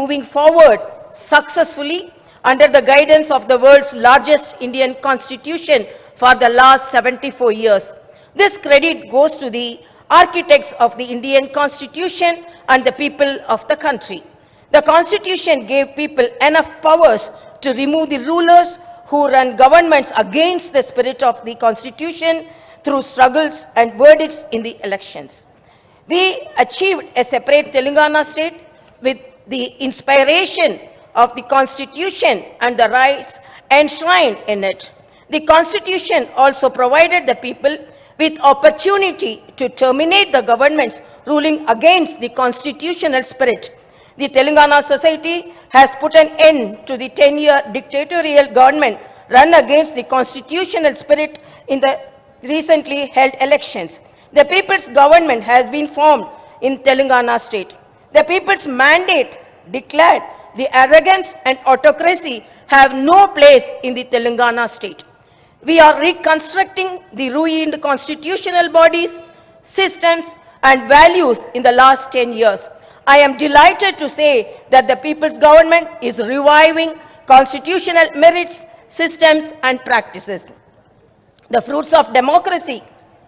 moving forward successfully under the guidance of the world's largest Indian constitution for the last 74 years. This credit goes to the architects of the Indian constitution and the people of the country. The constitution gave people enough powers to remove the rulers who run governments against the spirit of the constitution through struggles and verdicts in the elections. We achieved a separate Telangana state with the inspiration of the constitution and the rights enshrined in it. The constitution also provided the people with opportunity to terminate the governments ruling against the constitutional spirit. The Telangana society has put an end to the 10-year dictatorial government run against the constitutional spirit in the recently held elections. The people's government has been formed in Telangana state. The people's mandate declared the arrogance and autocracy have no place in the Telangana state. We are reconstructing the ruined constitutional bodies, systems and values in the last 10 years. I am delighted to say that the people's government is reviving constitutional merits, systems and practices. The fruits of democracy,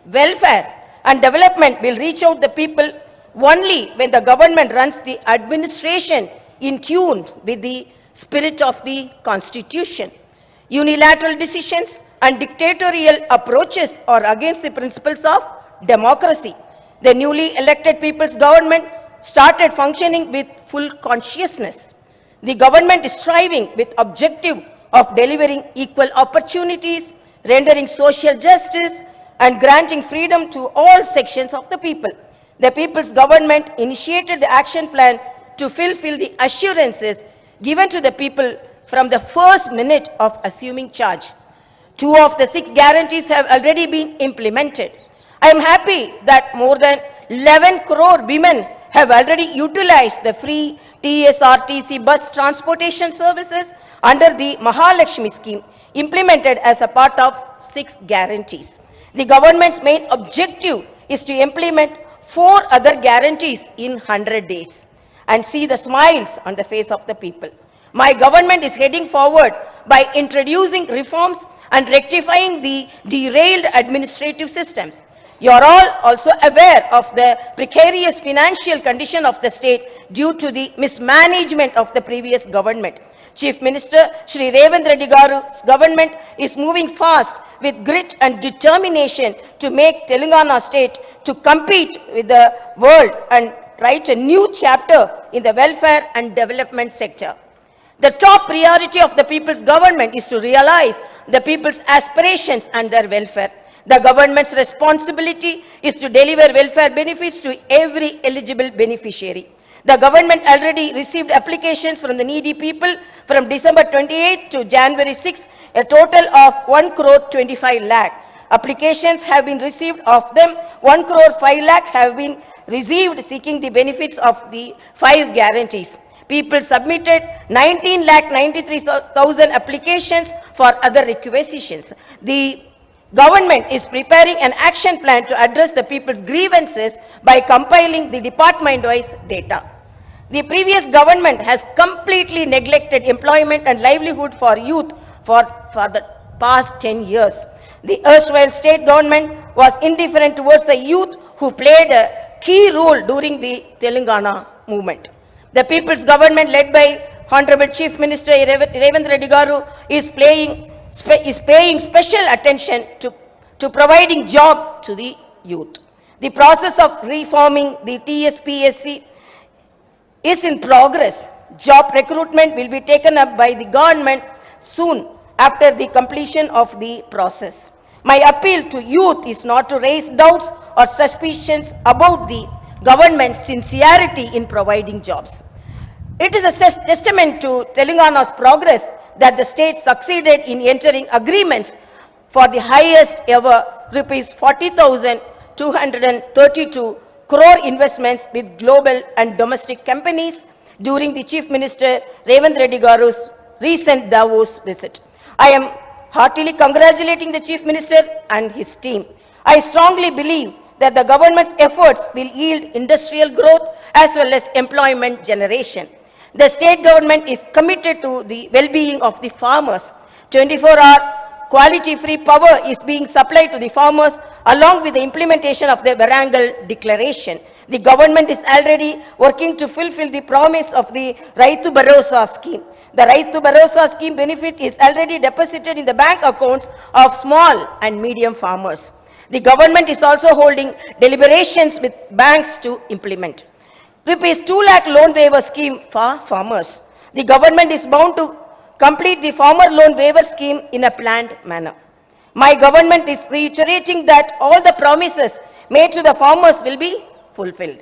welfare and development will reach out the people only when the government runs the administration in tune with the spirit of the constitution. Unilateral decisions and dictatorial approaches are against the principles of democracy. The newly elected people's government started functioning with full consciousness. The government is striving with objective of delivering equal opportunities, rendering social justice and granting freedom to all sections of the people. The people's government initiated the action plan to fulfill the assurances given to the people from the first minute of assuming charge. 2 of the 6 guarantees have already been implemented. I am happy that more than 11 crore women have already utilized the free TSRTC bus transportation services under the Mahalakshmi scheme implemented as a part of 6 guarantees. The government's main objective is to implement 4 other guarantees in 100 days and see the smiles on the face of the people. My government is heading forward by introducing reforms and rectifying the derailed administrative systems. You are all also aware of the precarious financial condition of the state due to the mismanagement of the previous government. Chief Minister Shri Revanth Reddy Garu's government is moving fast with grit and determination to make Telangana state to compete with the world and write a new chapter in the welfare and development sector. The top priority of the people's government is to realize the people's aspirations and their welfare. The government's responsibility is to deliver welfare benefits to every eligible beneficiary. The government already received applications from the needy people from December 28 to January 6, a total of 1 crore 25 lakh. Applications have been received. Of them, 1 crore 5 lakh have been received seeking the benefits of the 5 guarantees. People submitted 19,93,000 applications for other requisitions. The government is preparing an action plan to address the people's grievances by compiling the department-wise data. The previous government has completely neglected employment and livelihood for youth for the past 10 years. The erstwhile state government was indifferent towards the youth who played a key role during the Telangana movement. The people's government led by Honorable Chief Minister Revanth Reddy Garu is paying special attention to providing job to the youth. The process of reforming the TSPSC is in progress. Job recruitment will be taken up by the government soon after the completion of the process. My appeal to youth is not to raise doubts or suspicions about the government's sincerity in providing jobs. It is a testament to Telangana's progress that the state succeeded in entering agreements for the highest ever rupees 40,232 crore investments with global and domestic companies during the Chief Minister Revanth Reddy Garu's recent Davos visit. I am heartily congratulating the Chief Minister and his team. I strongly believe that the government's efforts will yield industrial growth as well as employment generation. The state government is committed to the well-being of the farmers. 24-hour quality-free power is being supplied to the farmers along with the implementation of the Varangal Declaration. The government is already working to fulfill the promise of the Raitu Bharosa scheme. The Raitu Bharosa scheme benefit is already deposited in the bank accounts of small and medium farmers. The government is also holding deliberations with banks to implement. Rupees 2 lakh loan waiver scheme for farmers. The government is bound to complete the farmer loan waiver scheme in a planned manner. My government is reiterating that all the promises made to the farmers will be fulfilled.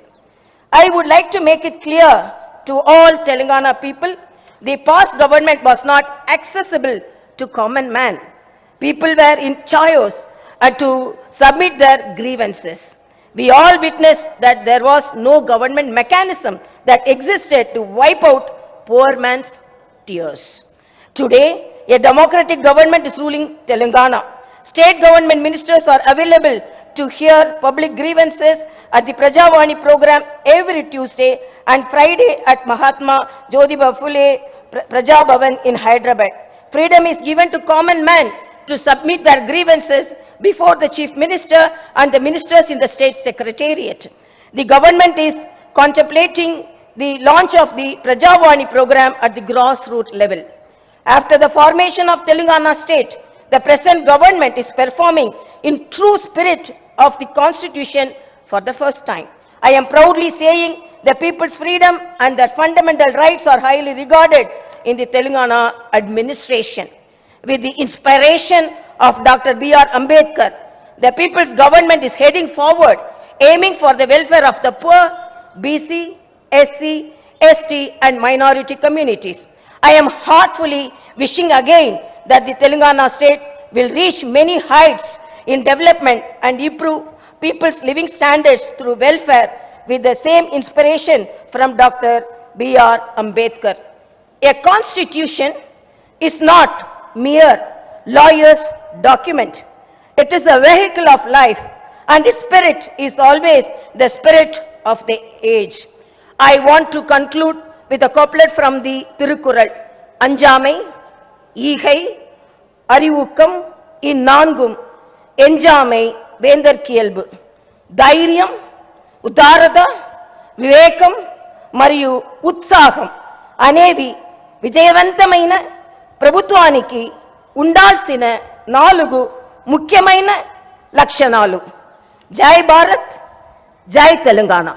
I would like to make it clear to all Telangana people, the past government was not accessible to common man. People were in chaos to submit their grievances. We all witnessed that there was no government mechanism that existed to wipe out poor man's tears. Today, a democratic government is ruling Telangana. State government ministers are available to hear public grievances at the Prajavani program every Tuesday and Friday at Mahatma Jyotiba Phule Prajabhavan in Hyderabad. Freedom is given to common man to submit their grievances before the Chief Minister and the ministers in the State Secretariat. The government is contemplating the launch of the Prajavani program at the grassroots level. After the formation of Telangana state, the present government is performing in true spirit of the Constitution for the first time. I am proudly saying the people's freedom and their fundamental rights are highly regarded in the Telangana administration. With the inspiration of Dr. B.R. Ambedkar, the people's government is heading forward, aiming for the welfare of the poor, BC, SC, ST and minority communities. I am heartfully wishing again that the Telangana state will reach many heights in development and improve people's living standards through welfare with the same inspiration from Dr. B.R. Ambedkar. A constitution is not mere lawyer's document. It is a vehicle of life, and its spirit is always the spirit of the age. I want to conclude with a couplet from the Tirukural. Anjamai, Igai, Arivukam, Innangum, Enjamai, Vendar Kielbu. Dhairyam, Udarada, Vivekam, Mariyu, Utsaham. Anevi, విజయవంతమైన ప్రభుత్వానికి ఉండాల్సిన 4 ముఖ్యమైన లక్షణాలు. జై భారత్, జై తెలంగాణ.